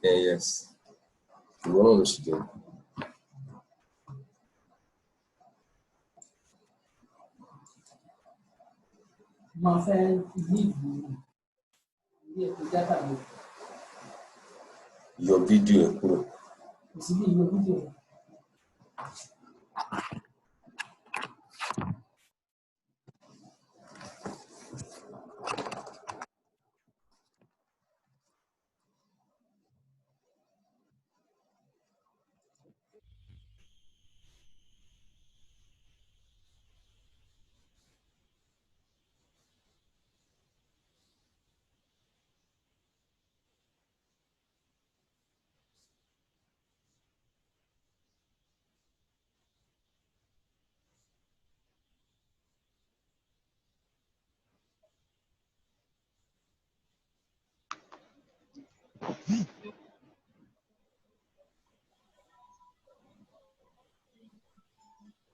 Yes. Your video.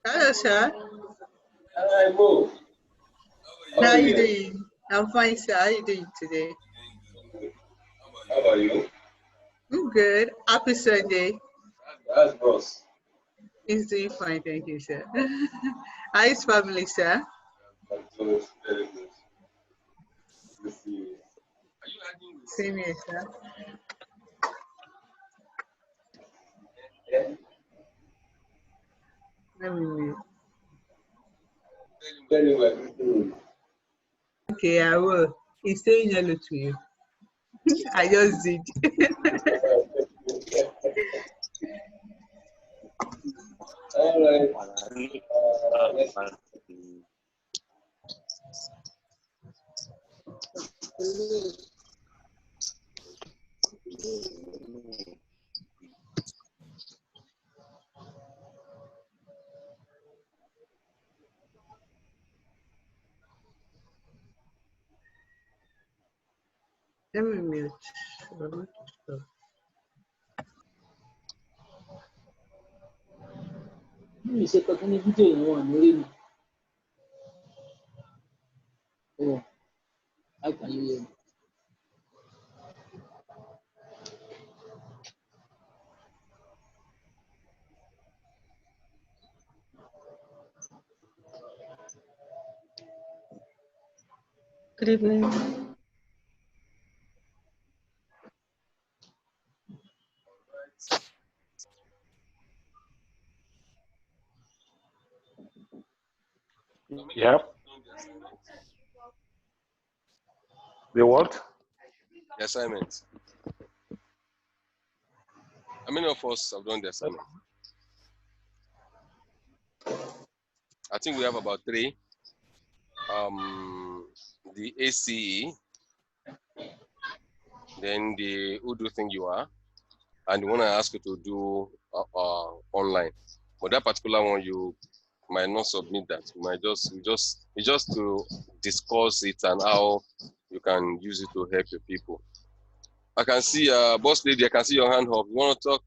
Hello, sir. Hi, Mo. How are you doing? I'm fine, sir. How are you doing today? How about you? I'm good. Happy Sunday. That's boss. He's doing fine, thank you, sir. How is family, sir? I'm doing very good. Good to see you. Same here, sir. Let me wait. Very well. Okay, I will. He's saying hello to you. I just did. All right. Let me mute. Ṣe kankan ní fídíò yẹn wà lórí mi. How can you hear me? Good evening. Yep. The what? The assignment. How many of us have done the assignment? I think we have about 3. The ACE, then the Udo thing you are, and the one I asked you to do online. But that particular one, you might not submit that. You might it's just to discuss it and how you can use it to help your people. I can see boss lady, I can see your hand up. You want to talk?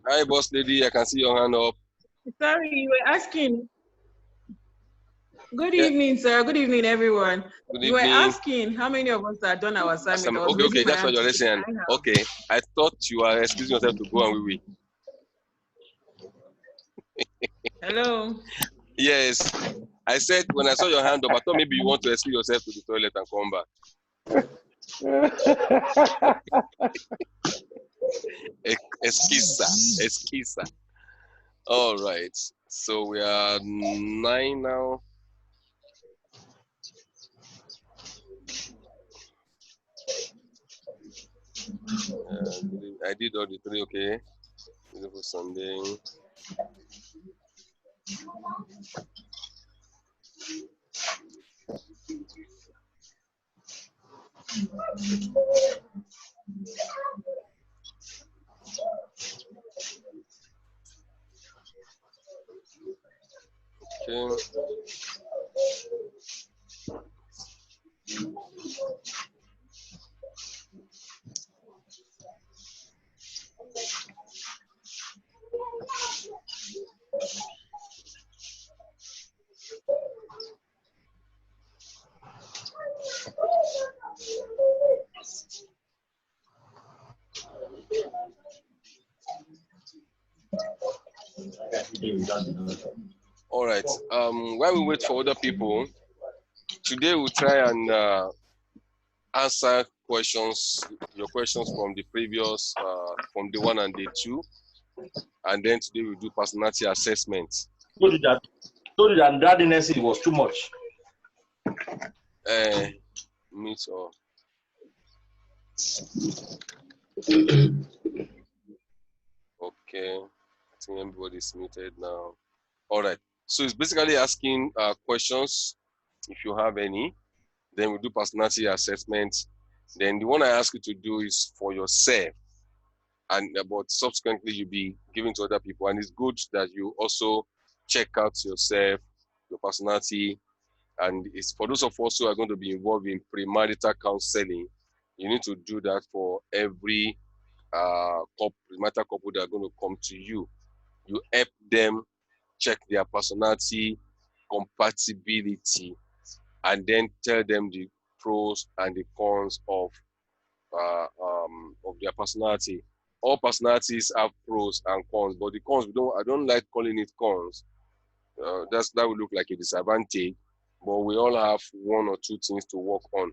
Hi, boss lady, I can see your hand up. Sorry, you were asking. Good Yeah. evening, sir. Good evening, everyone. Good You were evening. asking how many of us have done our assignment. Okay, that's what you're listening. Okay, I thought you were excusing yourself to go and wee. Hello. Yes, I said when I saw your hand up, I thought maybe you want to excuse yourself to the toilet and come back. Esquisa. All right, so we are 9 now. I did all the three, okay. Beautiful Sunday. Okay. All right. While we wait for other people, today we'll try and answer questions, your questions from the previous, from the 1 and the 2, and then today we'll do personality assessment. Told you that dadiness was too much. Meet or okay. I think everybody's muted now. All right. So it's basically asking questions, if you have any. Then we do personality assessment. Then the one I ask you to do is for yourself, and but subsequently you'll be giving to other people. And it's good that you also check out yourself, your personality. And it's for those of us who are going to be involved in premarital counseling, you need to do that for every premarital couple that are going to come to you. You help them check their personality compatibility, and then tell them the pros and the cons of their personality. All personalities have pros and cons, but the cons, I don't like calling it cons. That would look like a disadvantage, but we all have one or two things to work on.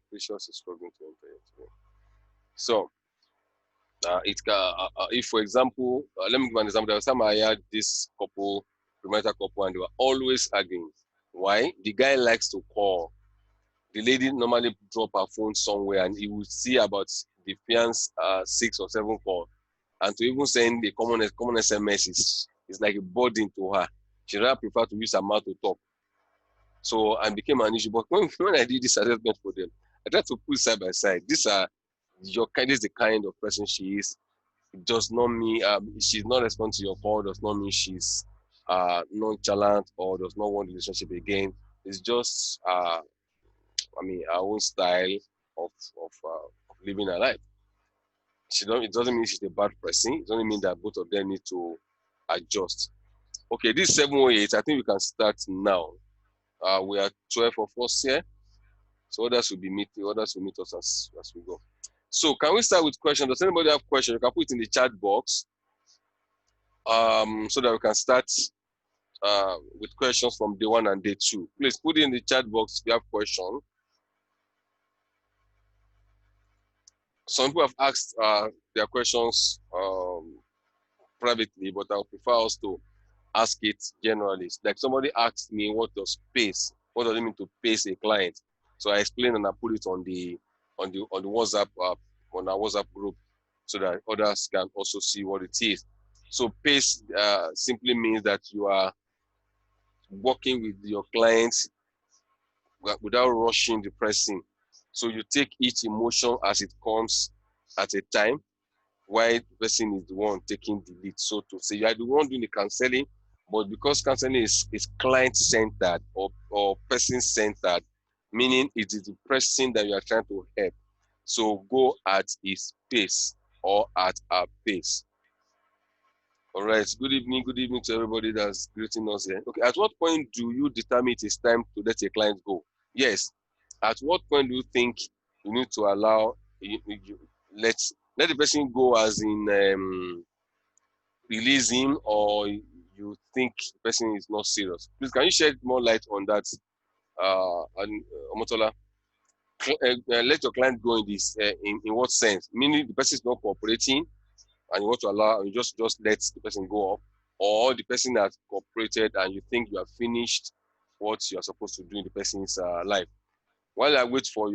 Precious is struggling to enter it. So, if for example, let me give an example. There was time I had this couple, premarital couple, and they were always arguing. Why? The guy likes to call. The lady normally drop her phone somewhere, and he would see about the fiance 6 or 7 calls, and to even send the common SMS is like a burden to her. She rather prefer to use her mouth to talk. So and became an issue. But when I did this assessment for them, I tried to put side by side. This is the kind of person she is. It does not mean she's not responding to your call. Does not mean she's nonchalant or does not want the relationship again. It's just our own style of living her life. It doesn't mean she's a bad person. It doesn't mean that both of them need to adjust. Okay, this 708, I think we can start now. We are 12 of us here, so others will meet us as we go. So can we start with questions? Does anybody have questions? You can put it in the chat box, so that we can start with questions from day 1 and day 2. Please put it in the chat box if you have questions. Some people have asked their questions privately, but I would prefer us to ask it generally. Like somebody asked me, what does it mean to pace a client? So I explained and I put it on the WhatsApp on our WhatsApp group, so that others can also see what it is. So pace simply means that you are working with your clients without rushing the person. So you take each emotion as it comes at a time, while the person is the one taking the lead. So to say, you are the one doing the counseling, but because counseling is client-centered or person-centered, meaning it is the person that you are trying to help. So go at his pace or at our pace. All right. Good evening to everybody that's greeting us here. Okay. At what point do you determine it is time to let a client go? Yes. At what point do you think you need to allow let the person go, as in release him, or you think the person is not serious? Please, can you shed more light on that, Omotola? Let your client go in this in what sense? Meaning the person is not cooperating, and you want to allow, you just let the person go up, or the person has cooperated and you think you have finished what you are supposed to do in the person's life. While I wait for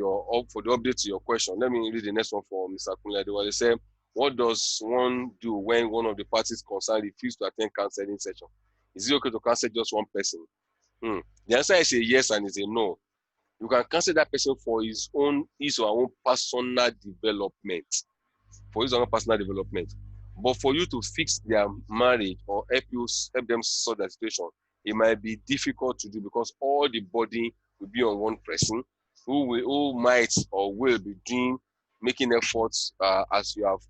for the update to your question, let me read the next one for Mr. Kunle. They say, what does one do when one of the parties concerned refuses to attend counseling session? Is it okay to cancel just one person? The answer is a yes and is a no. You can cancel that person for his or her own personal development. But for you to fix their marriage or help them solve that situation, it might be difficult to do because all the body will be on one person who might or will be making efforts as you have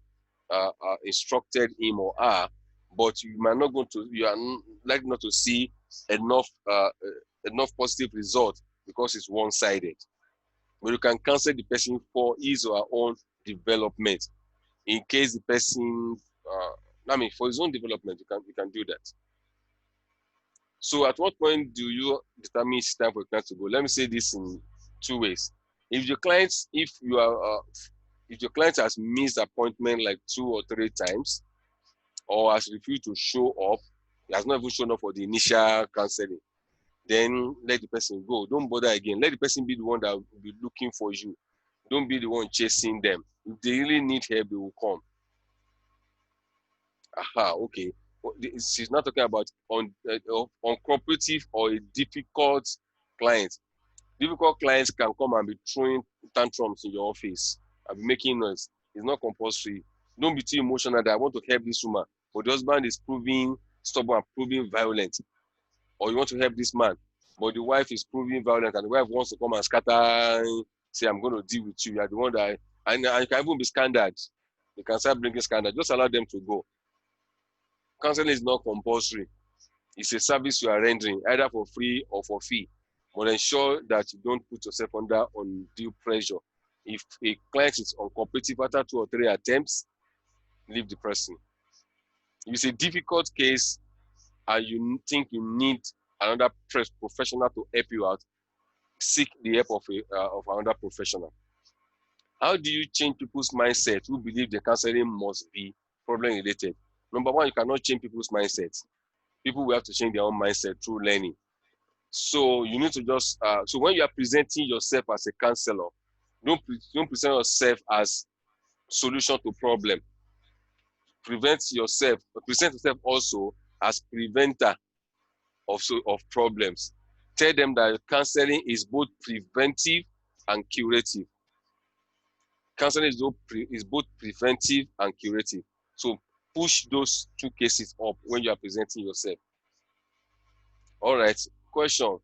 instructed him or her, but you are likely not to see enough positive result because it's one-sided. But you can cancel the person for his or her own development. In case the person, for his own development, you can do that. So at what point do you determine it's time for a client to go? Let me say this in two ways. If your client has missed appointment like 2 or 3 times, or has refused to show up, he has not even shown up for the initial counseling, then let the person go. Don't bother again. Let the person be the one that will be looking for you. Don't be the one chasing them. If they really need help, they will come. Okay. She's not talking about uncooperative or a difficult client. Difficult clients can come and be throwing tantrums in your office and be making noise. It's not compulsory. Don't be too emotional that I want to help this woman, but the husband is proving stubborn, proving violent. Or you want to help this man, but the wife is proving violent, and the wife wants to come and scatter, say, I'm going to deal with you. You are the one that, and you can even be scandaled. You can start bringing scandal. Just allow them to go. Counseling is not compulsory. It's a service you are rendering, either for free or for fee. But ensure that you don't put yourself under undue pressure. If a client is uncooperative after 2 or 3 attempts, leave the person. If it's a difficult case and you think you need another professional to help you out, seek the help of another professional. How do you change people's mindset who believe the counseling must be problem related? Number one, you cannot change people's mindsets. People will have to change their own mindset through learning. So you need to just, so when you are presenting yourself as a counselor, don't present yourself as solution to problem. Present yourself also as preventer of problems. Tell them that counseling is both preventive and curative. Counseling is both preventive and curative. So push those 2 cases up when you are presenting yourself. All right. Question.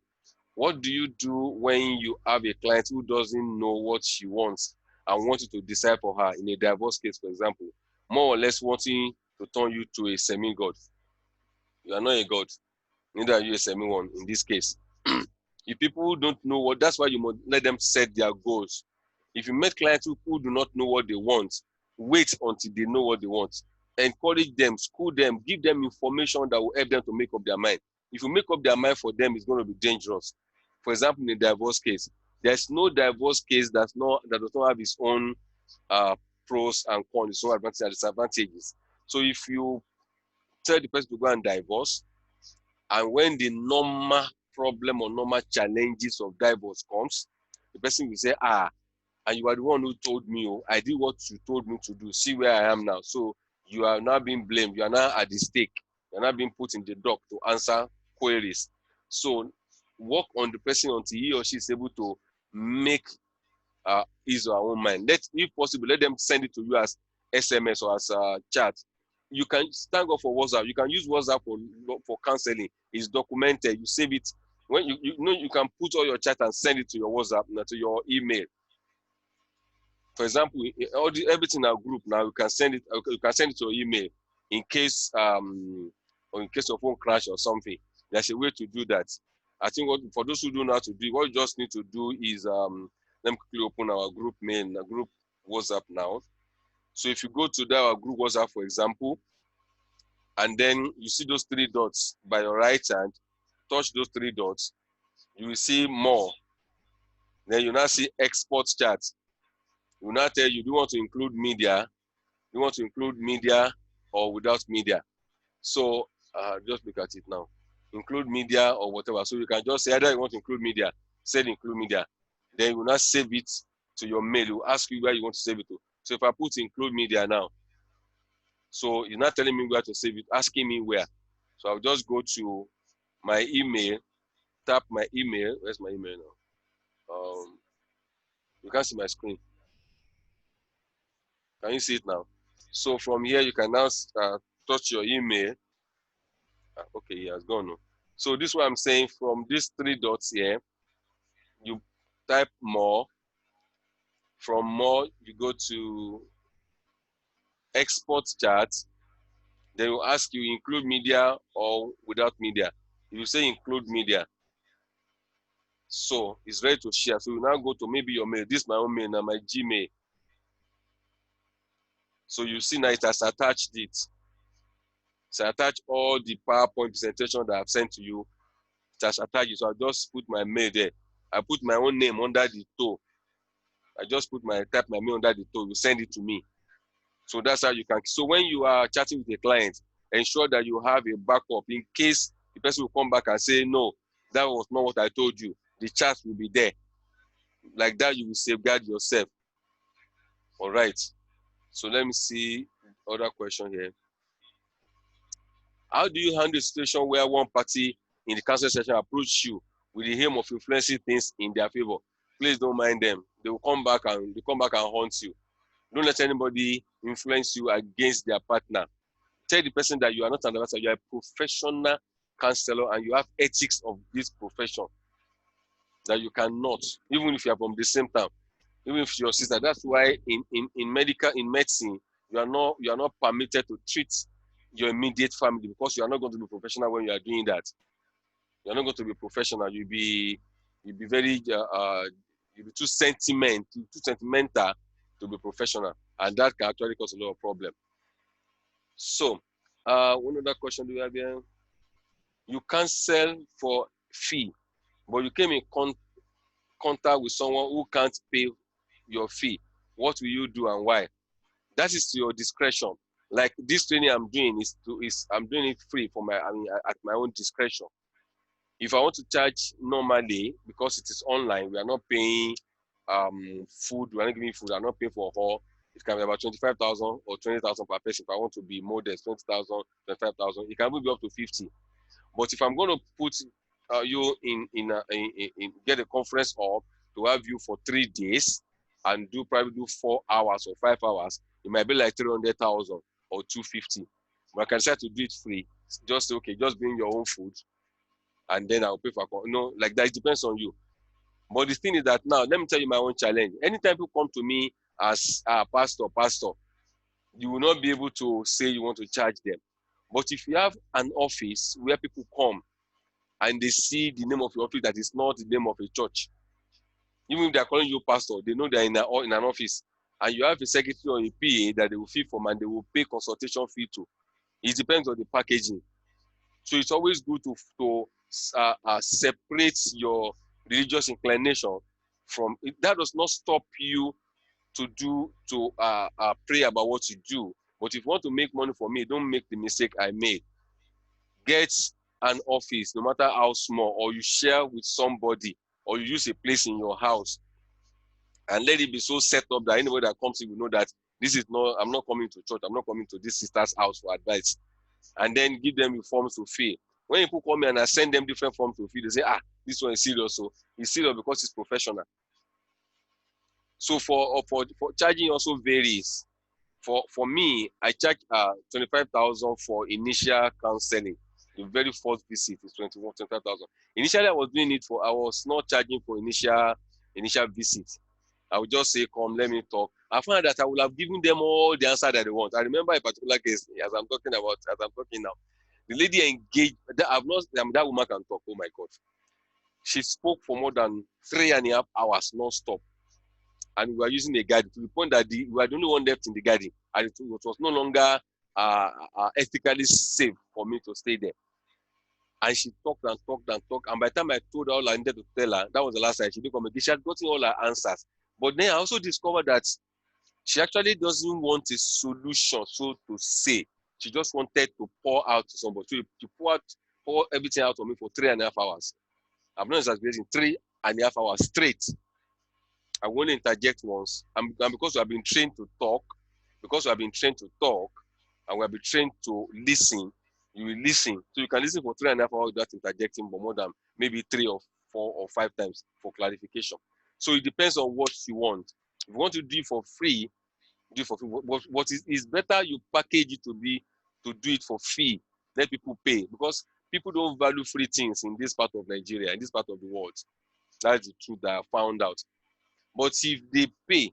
What do you do when you have a client who doesn't know what she wants and wants you to decide for her in a divorce case, for example, more or less wanting to turn you to a semi-god? You are not a god. Neither are you a semi-one in this case. If people don't know that's why you must let them set their goals. If you meet clients who do not know what they want, wait until they know what they want. Encourage them, school them, give them information that will help them to make up their mind. If you make up their mind for them, it's going to be dangerous. For example, in a divorce case, there's no divorce case that does not have its own pros and cons, its own advantages and disadvantages. So if you tell the person to go and divorce, and when the normal problem or normal challenges of divorce comes, the person will say, and you are the one who told me, I did what you told me to do. See where I am now. So you are now being blamed. You are now at the stake. You are now being put in the dock to answer queries. So work on the person until he or she is able to make his or her own mind. If possible, let them send it to you as SMS or as a chat. You can thank God for WhatsApp. You can use WhatsApp for counseling. It's documented. You save it. When you know you can put all your chat and send it to your WhatsApp, to your email. For example, everything in our group now, you can send it. You can send it to your email in case or in case your phone crash or something. There's a way to do that. I think for those who don't know how to do it, what you just need to do is let me quickly open our group mail, our group WhatsApp now. So if you go to our group WhatsApp, for example, and then you see those 3 dots by your right hand, touch those 3 dots, you will see more. Then you now see export chat. It will now tell you, do you want to include media? Do you want to include media or without media? So just look at it now. Include media or whatever. So you can just say either you want to include media, say include media. Then you will not save it to your mail. It will ask you where you want to save it to. So if I put include media now, so you're not telling me where to save it, asking me where. So I'll just go to my email, tap my email. Where's my email now? You can't see my screen. Can you see it now? So from here, you can now touch your email. Okay, it has gone. So this is what I'm saying. From these 3 dots here, you type more. From more, you go to export chart. Then will ask you include media or without media. If you say include media, so it's ready to share. So you now go to maybe your mail. This is my own mail now, my Gmail. So you see now it has attached it. So attach all the PowerPoint presentation that I've sent to you. It has attached it. So I just put my mail there. I put my own name under the toe. I just type my mail under the toe. You send it to me. So that's how you can. So when you are chatting with a client, ensure that you have a backup in case the person will come back and say, no, that was not what I told you. The chat will be there. Like that, you will safeguard yourself. All right. So let me see other question here. How do you handle a situation where one party in the council session approach you with the aim of influencing things in their favor? Please don't mind them. They will come back and haunt you. Don't let anybody influence you against their partner. Tell the person that you are not an advisor, you are a professional counselor and you have ethics of this profession that you cannot, even if you are from the same town, even if your sister. That's why in medicine, you are not permitted to treat your immediate family because you are not going to be professional when you are doing that. You are not going to be professional. You'll be very you'll be too sentimental to be professional, and that can actually cause a lot of problem. So, one other question do we have here? You cancel for fee, but you came in contact with someone who can't pay your fee. What will you do and why? That is to your discretion. Like this training I'm doing I'm doing it free at my own discretion. If I want to charge normally, because it is online, we are not paying food, we are not giving food, I'm not paying for all. It can be about 25,000 or 20,000 per person. If I want to be modest, 20,000, 25,000, it can even be up to 50. But if I'm going to put you in get a conference hall to have you for 3 days and probably do 4 hours or 5 hours, it might be like 300,000 or 250. But I can decide to do it free. Just say, okay, just bring your own food, and then I'll pay for. Like that. It depends on you. But the thing is that now, let me tell you my own challenge. Anytime people come to me as pastor, you will not be able to say you want to charge them. But if you have an office where people come and they see the name of your office that is not the name of a church, even if they are calling you pastor, they know they're in an office, and you have a secretary or a PA that they will fee from and they will pay consultation fee to. It depends on the packaging. So it's always good to separate your religious inclination from it. That does not stop you to pray about what you do. But if you want to make money for me, don't make the mistake I made. Get an office, no matter how small, or you share with somebody, or you use a place in your house, and let it be so set up that anybody that comes in will know that I'm not coming to church, I'm not coming to this sister's house for advice. And then give them the forms to fill. When people come in and I send them different forms to fill, they say, this one is serious. So it's serious because it's professional. So for charging also varies. For me, I charge 25,000 for initial counseling. The very first visit is 25,000. Initially, I was not charging for initial visit. I would just say, come, let me talk. I found that I would have given them all the answer that they want. I remember a particular case, as I'm talking now. The lady engaged, that woman can talk, oh my God. She spoke for more than 3.5 hours non-stop. And we were using a guide to the point that we were the only one left in the garden. And it was no longer ethically safe for me to stay there. And she talked and talked and talked. And by the time I told her all I needed to tell her, that was the last time she didn't come again. She had gotten all her answers. But then I also discovered that she actually doesn't want a solution, so to say. She just wanted to pour out to somebody. So she pour everything out on me for 3.5 hours. I'm not exaggerating, 3.5 hours straight. I will only interject once. And because we have been trained to talk, and we have been trained to listen, you will listen. So you can listen for 3.5 hours without interjecting, but more than maybe 3 or 4 or 5 times for clarification. So it depends on what you want. If you want to do it for free, do it for free. What is better you package it to do it for free. Let people pay, because people don't value free things in this part of Nigeria, in this part of the world. That's the truth that I found out. But if they pay,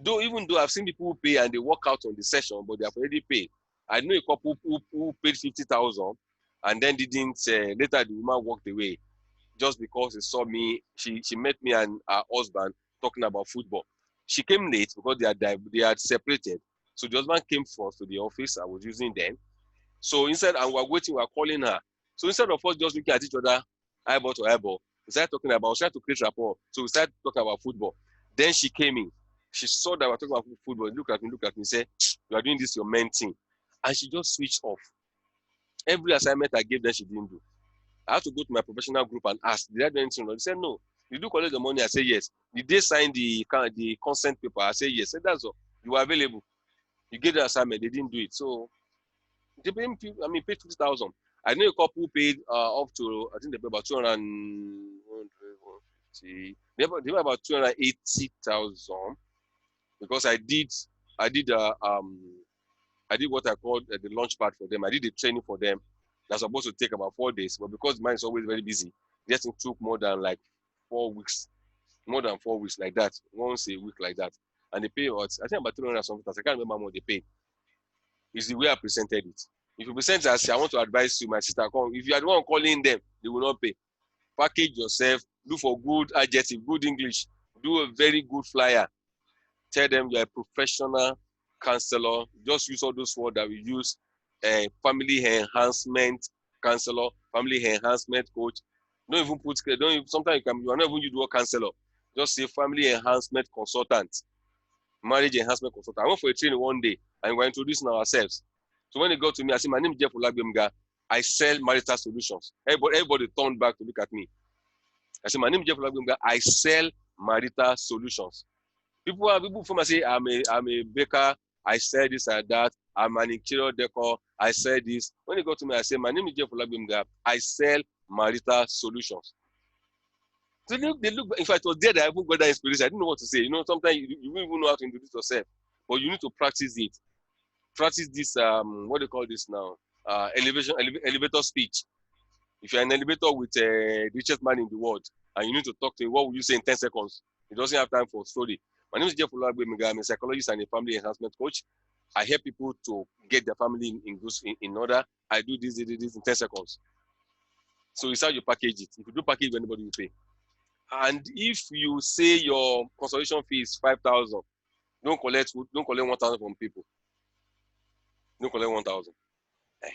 even though I've seen people who pay and they walk out on the session, but they have already paid. I know a couple who paid 50,000 and then didn't. Later, the woman walked away just because she saw me. She met me and her husband talking about football. She came late because they had separated. So the husband came first to the office I was using then. So instead, and we're waiting, we're calling her. So instead of us just looking at each other, eyeball to eyeball, we started talking about, we started to create rapport. So we started talking about football. Then she came in. She saw that we're talking about football. Look at me, say, you are doing this your main thing. And she just switched off. Every assignment I gave them, she didn't do. I had to go to my professional group and ask, did I do anything wrong? They said, no. Did you collect the money? I said, yes. Did they sign the consent paper? I said, yes. I said, that's all. You were available. You gave the assignment. They didn't do it. So they paid, paid 50,000. I know a couple paid up to, I think they paid about 250. They paid about 280,000 because I did what I called the launch pad for them. I did the training for them. That's supposed to take about 4 days, but because mine is always very busy, it took more than like 4 weeks, like that, once a week like that. And they pay about, I think about 300 something. I can't remember how much they pay. It's the way I presented it. If you present it as, I want to advise you, my sister, come. If you are the one calling them, they will not pay. Package yourself, do for good adjective, good English, do a very good flyer. Tell them you're a professional counselor. Just use all those words that we use. Family enhancement counselor, family enhancement coach. Don't even put, sometimes you are not even use the word counselor. Just say family enhancement consultant, marriage enhancement consultant. I went for a training one day and we're introducing ourselves. So when they got to me, I said, my name is Jeff Olagbemga. I sell marital solutions. Everybody turned back to look at me. I said, my name is Jeff Olagbemga. I sell marital solutions. People from say, I'm a baker. I sell this and that. I'm an interior decor. I sell this. When they got to me, I said, my name is Jeff Olagbemga. I sell marital solutions. So they look. In fact, it was there that I even got that inspiration. I didn't know what to say. Sometimes you don't even know how to introduce yourself, but you need to practice it. Practice this, what do you call this now? Elevator speech. If you're in an elevator with the richest man in the world and you need to talk to him, what will you say in 10 seconds? He doesn't have time for story. My name is Jeff Olagbemga. I'm a psychologist and a family enhancement coach. I help people to get their family in order. I do this in 10 seconds. So it's how you package it. If you do package, anybody will pay. And if you say your consultation fee is 5,000, don't collect 1,000 from people. Don't collect 1,000.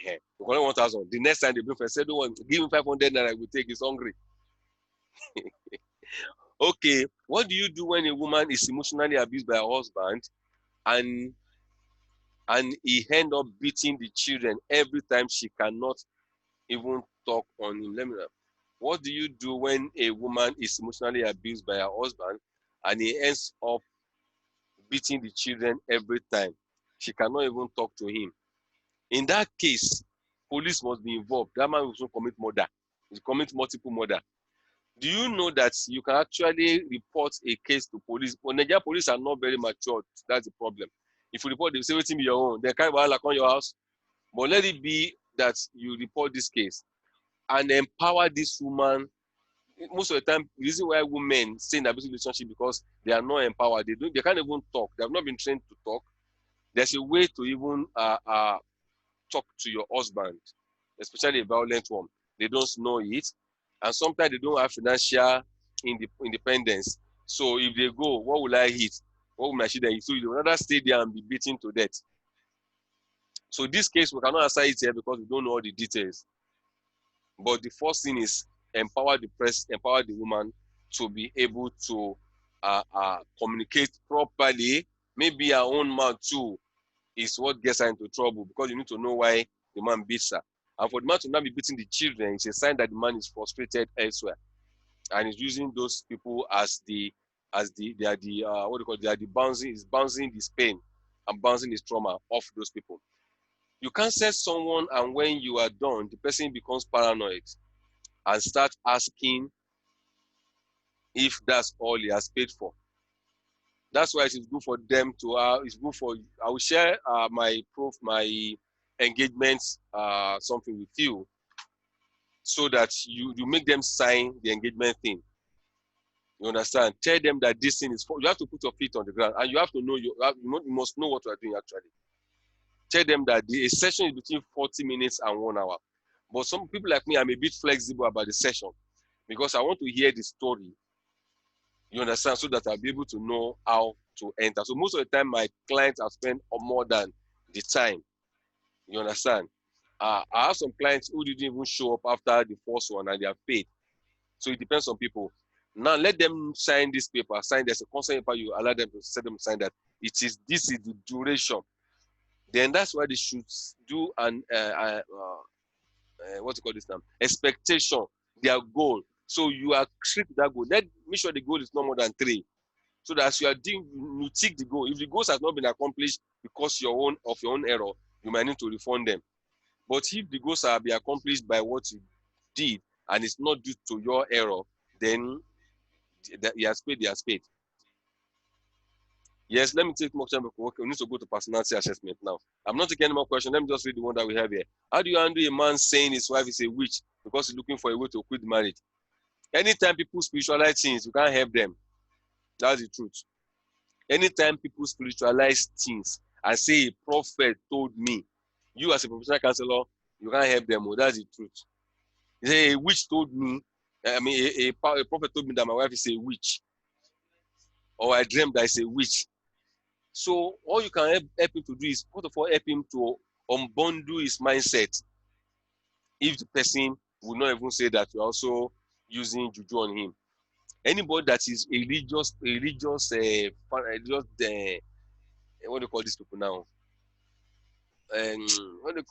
You collect 1,000. The next time they bring for say, don't want, give him 500 naira, I will take. He's hungry. Okay, what do you do when a woman is emotionally abused by her husband and he end up beating the children every time she cannot even talk on him? Let me know. What do you do when a woman is emotionally abused by her husband and he ends up beating the children every time she cannot even talk to him? In that case, police must be involved. That man will commit murder. He commit multiple murder. Do you know that you can actually report a case to police? Well, Nigeria police are not very matured. That's the problem. If you report, they say everything be your own. They can't like on your house. But let it be that you report this case and empower this woman. Most of the time, the reason why women stay in abusive relationship because they are not empowered. They can't even talk. They have not been trained to talk. There's a way to even talk to your husband, especially a violent one. They don't know it, and sometimes they don't have financial independence. So if they go, what will I eat? What will my children eat? So you rather stay there and be beaten to death. So this case, we cannot answer it here because we don't know all the details. But the first thing is empower the woman to be able to communicate properly. Maybe her own mouth too is what gets her into trouble because you need to know why the man beats her. And for the man to not be beating the children, it's a sign that the man is frustrated elsewhere and is using those people as the as they are the what do you call it? They are the bouncing this pain and bouncing this trauma off those people. You cancel someone, and when you are done, the person becomes paranoid and start asking if that's all he has paid for. That's why it is good for them to. It's good for. I will share my engagement something with you, so that you make them sign the engagement thing. You understand? Tell them that this thing is for. You have to put your feet on the ground, and you have to know you must know what you are doing actually. Tell them that the session is between 40 minutes and 1 hour. But some people like me, I'm a bit flexible about the session because I want to hear the story. You understand? So that I'll be able to know how to enter. So most of the time, my clients have spent more than the time. You understand? I have some clients who didn't even show up after the first one and they have paid. So it depends on people. Now let them sign this paper. There's a consent paper. You allow them to set them to sign that this is the duration. Then that's why they should do an what you call this now? Expectation, their goal. So you are strict with that goal. Make sure the goal is no more than 3. So that as you are doing, you tick the goal. If the goals has not been accomplished because of your own error, you might need to refund them. But if the goals are being accomplished by what you did and it's not due to your error, then he has paid. Yes, let me take more time. We need to go to personality assessment now. I'm not taking any more questions. Let me just read the one that we have here. How do you handle a man saying his wife is a witch because he's looking for a way to quit marriage? Anytime people spiritualize things, you can't help them. That's the truth. Anytime people spiritualize things and say a prophet told me, you as a professional counselor, you can't help them. Oh, that's the truth. You say a witch told me, a prophet told me that my wife is a witch. Or I dreamed that it's a witch. So all you can help him to do is, first of all, help him to unbundle his mindset. If the person will not even say that you're also using juju on him. Anybody that is what do you call these people now?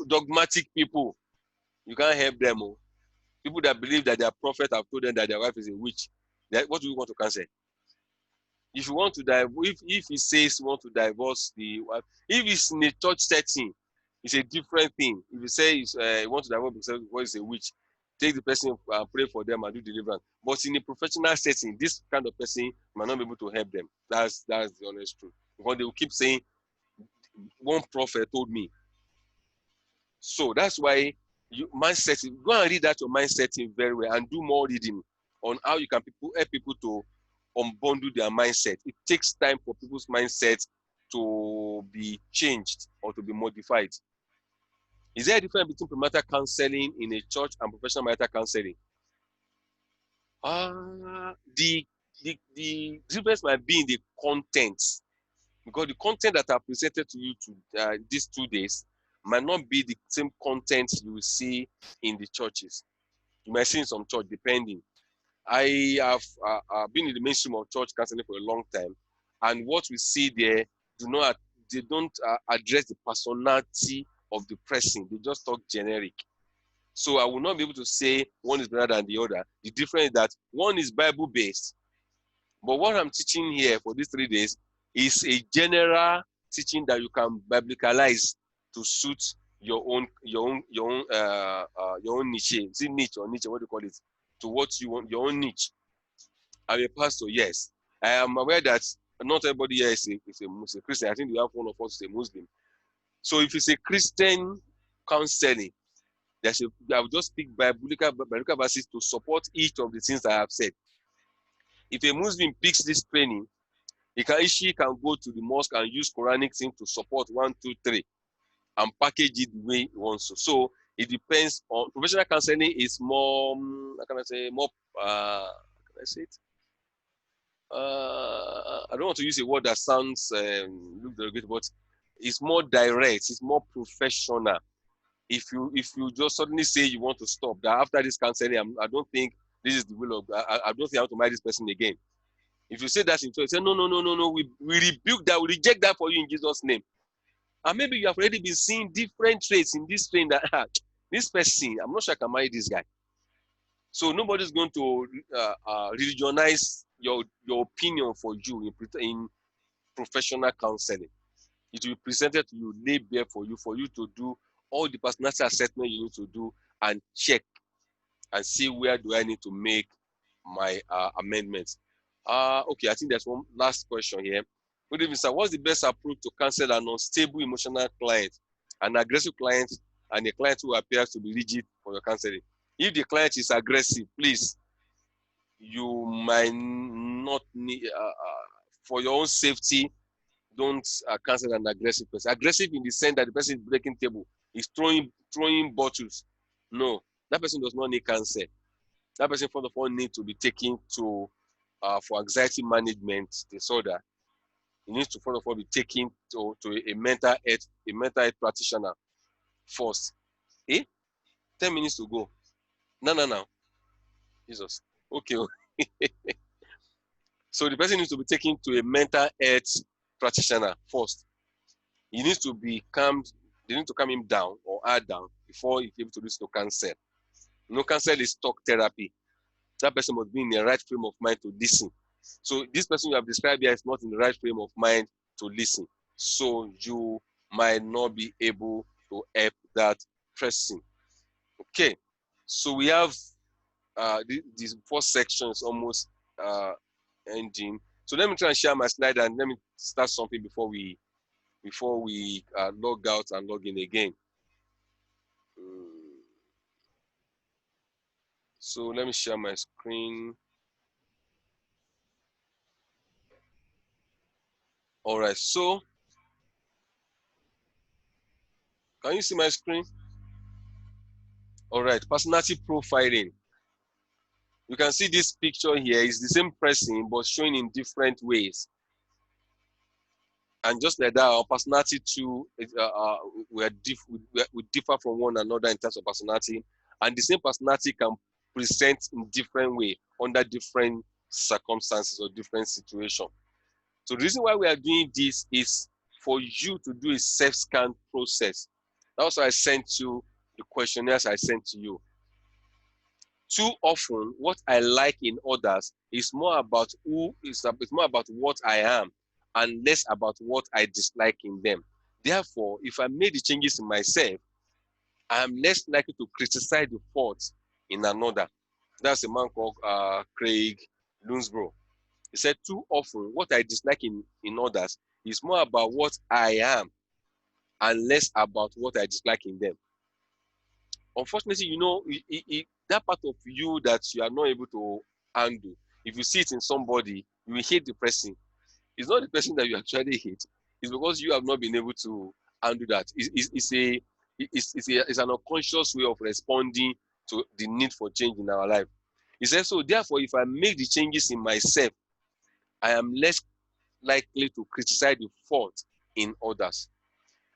Dogmatic people, you can't help them. Oh. People that believe that their prophet have told them that their wife is a witch. What do you want to cancel? If you want to if he says you want to divorce the wife, if it's in a church setting, it's a different thing. If you say you want to divorce because what is a witch, take the person and pray for them and do deliverance. But in a professional setting, this kind of person might not be able to help them. That's the honest truth. Because they will keep saying, one prophet told me. So that's why mindset. Go and read that your mindset very well and do more reading on how you can help people to unbundle their mindset. It takes time for people's mindset to be changed or to be modified. Is there a difference between premarital counseling in a church and professional marital counseling? The difference might be in the content, because the content that I presented to you these 2 days might not be the same content you will see in the churches. You might see in some church, depending. I have been in the mainstream of church counseling for a long time, and what we see there they don't address the personality of the person. They just talk generic. So I will not be able to say one is better than the other. The difference is that one is Bible based, but what I'm teaching here for these 3 days is a general teaching that you can biblicalize to suit your own niche. Is it niche or niche? What do you call it? To what you want, your own niche. I'm a pastor, yes. I am aware that not everybody here is a Christian. I think we have one of us is a Muslim. So if it's a Christian counseling, I will just pick biblical verses to support each of the things I have said. If a Muslim picks this training, she can go to the mosque and use Quranic things to support 1, 2, 3 and package it the way he wants to. So it depends on professional counseling is more, how can I say, more, how can I say it? I don't want to use a word that sounds look derogatory, but it's more direct, it's more professional. If you just suddenly say you want to stop, that after this counseling, I don't think this is the will of God. I don't think I want to marry this person again. If you say that in church, say no, we rebuke that, we reject that for you in Jesus' name. And maybe you have already been seeing different traits in this train that this person, I'm not sure I can marry this guy. So nobody's going to religionize your opinion for you in professional counseling. It will be presented to you, laid bare for you to do all the personality assessment you need to do and check and see where do I need to make my amendments. Okay, I think there's one last question here. Good evening, sir. What's the best approach to counsel an unstable emotional client, an aggressive client, and a client who appears to be rigid for your counseling? If the client is aggressive, please, you might not need, for your own safety, don't counsel an aggressive person. Aggressive in the sense that the person is breaking table, is throwing bottles. No, that person does not need counsel. That person, first of all, needs to be taken to for anxiety management disorder. He needs to, first of all, be taken to a mental health practitioner first. 10 minutes to go. No. Jesus. Okay. So the person needs to be taken to a mental health practitioner first. He needs to be calmed. They need to calm him down or her down before he's able to do to counsel. Counsel is talk therapy. That person must be in the right frame of mind to listen. So this person you have described here is not in the right frame of mind to listen. So you might not be able to help that person. Okay. So we have these 4 sections almost ending. So let me try and share my slide and let me start something before we log out and log in again. So let me share my screen. All right, so can you see my screen? All right, personality profiling. You can see this picture here is the same person but showing in different ways. And just like that, our personality too, we differ from one another in terms of personality. And the same personality can present in different way under different circumstances or different situations. So the reason why we are doing this is for you to do a self-scan process. That's why I sent you the questionnaires I sent to you. Too often, what I like in others is more about it's more about what I am and less about what I dislike in them. Therefore, if I made the changes in myself, I am less likely to criticize the faults in another. That's a man called Craig Lunsbro. He said, too often, what I dislike in others is more about what I am and less about what I dislike in them. Unfortunately, that part of you that you are not able to handle, if you see it in somebody, you will hate the person. It's not the person that you actually hate. It's because you have not been able to handle that. It's an unconscious way of responding to the need for change in our life. He says, so therefore, if I make the changes in myself, I am less likely to criticize the fault in others.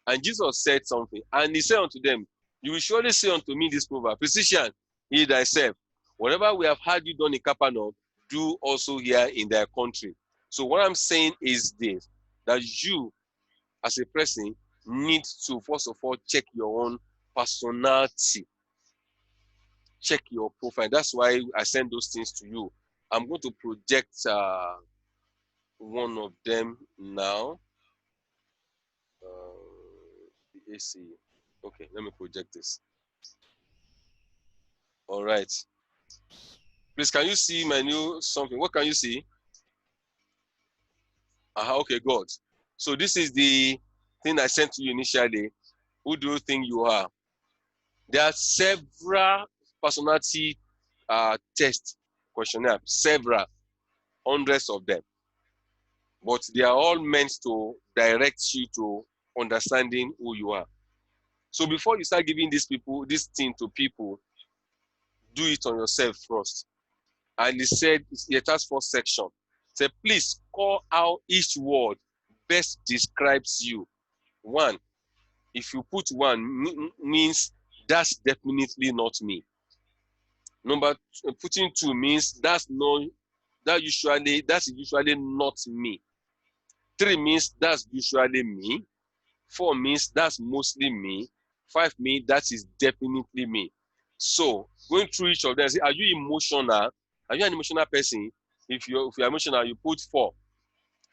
And Jesus said something, and he said unto them, you will surely say unto me this proverb, physician, heal thyself. Whatever we have had you done in Capernaum, do also here in their country. So what I'm saying is this, that you, as a person, need to, first of all, check your own personality. Check your profile. That's why I send those things to you. I'm going to project one of them now. The AC. Okay, let me project this. All right. Please, can you see my new something? What can you see? Okay, good. So this is the thing I sent to you initially. Who do you think you are? There are several personality test questionnaires, several, hundreds of them. But they are all meant to direct you to understanding who you are. So before you start giving this thing to people, do it on yourself first. And he said, the task force section, say, please call out each word best describes you. 1, if you put 1, means that's definitely not me. Putting 2 means that's usually not me. 3 means that's usually me. 4 means that's mostly me. 5 means that is definitely me. So going through each of them, say, are you emotional? Are you an emotional person? If you're emotional, you put 4,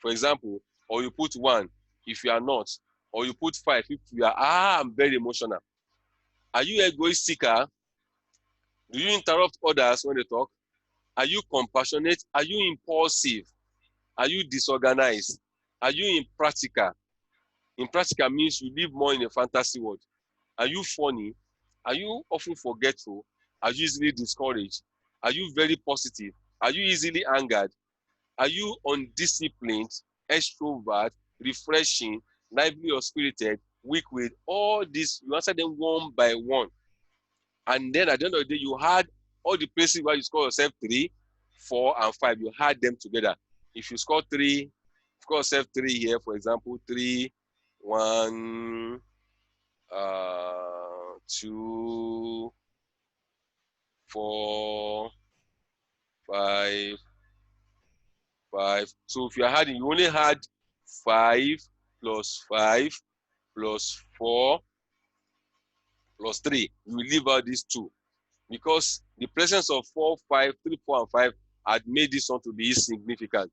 for example, or you put 1 if you are not, or you put 5 if you are, I'm very emotional. Are you egoistical? Do you interrupt others when they talk? Are you compassionate? Are you impulsive? Are you disorganized? Are you impractical? Impractical means you live more in a fantasy world. Are you funny? Are you often forgetful? Are you easily discouraged? Are you very positive? Are you easily angered? Are you undisciplined, extrovert, refreshing, lively or spirited, weak-willed? All these, you answer them one by one. And then at the end of the day, you had all the places where you score yourself 3, 4, and 5. You had them together. If you score 3, score yourself 3 here, for example, 3, 1, 2, 4, 5, 5. So if you had, you only had 5 plus 5 plus 4 plus 3. You leave out these 2 because the presence of 4, 5, 3, 4, and 5 had made this one to be insignificant.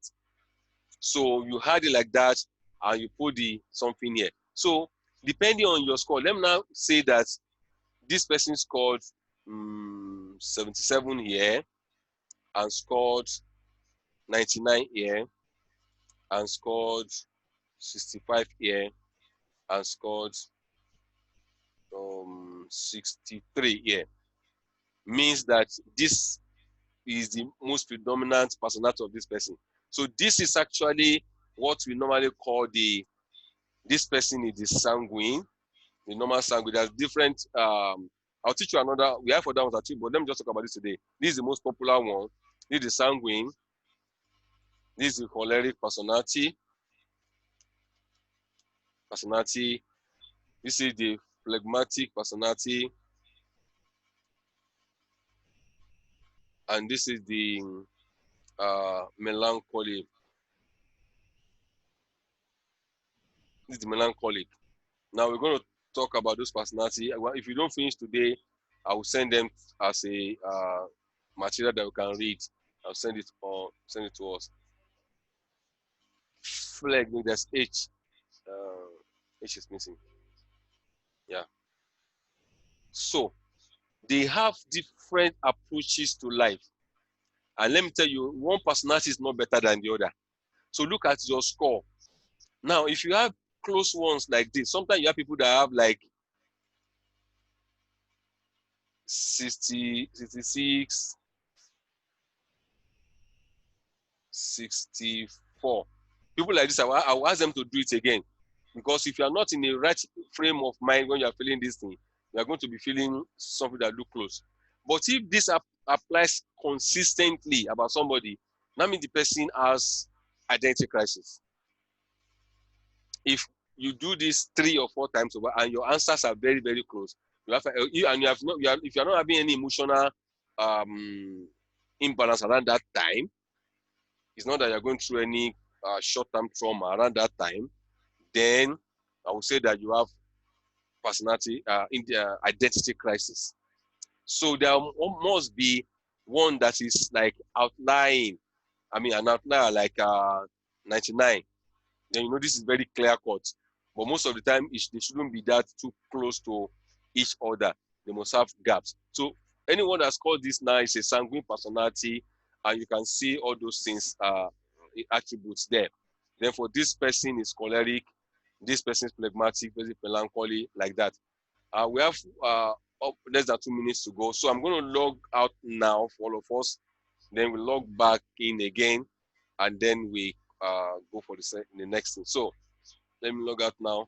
So you had it like that, and you put the something here. So depending on your score, let me now say that this person scored 77 here, and scored 99 here, and scored 65 here, and scored 63 here. Means that this is the most predominant personality of this person. So this is actually what we normally call this person is the sanguine, the normal sanguine. There's different, I'll teach you another, we have other ones too, but let me just talk about this today. This is the most popular one. This is the sanguine. This is the choleric personality. This is the phlegmatic personality. And this is the melancholy. This is the melancholic. Now we're going to talk about those personality. If you don't finish today, I will send them as a material that we can read. I'll send it to us. Phlegm, there's H. H is missing. Yeah. So they have different approaches to life. And let me tell you, one personality is not better than the other. So look at your score. Now, if you have close ones like this, sometimes you have people that have like 60, 66, 64. People like this, I will ask them to do it again. Because if you are not in the right frame of mind when you are feeling this thing, you are going to be feeling something that look close. But if this applies consistently about somebody, that means the person has identity crisis. If you do this 3 or 4 times over and your answers are very, very close, if you are not having any emotional imbalance around that time, it's not that you're going through any short-term trauma around that time, then I would say that you have personality in the identity crisis. So there must be one that is like outlying. I mean, an outlier like 99. Then you know this is very clear cut. But most of the time, they shouldn't be that too close to each other. They must have gaps. So anyone that's called this now is a sanguine personality, and you can see all those things, attributes there. Then for this person is choleric, this person is phlegmatic, this is melancholy, like that. We have less than 2 minutes to go. So I'm going to log out now for all of us. Then we log back in again, and then we go for the next thing. So let me log out now.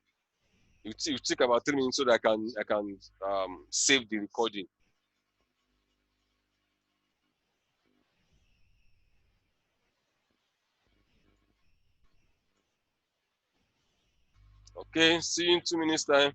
You take about 3 minutes so that I can save the recording. Okay, see you in 2 minutes time.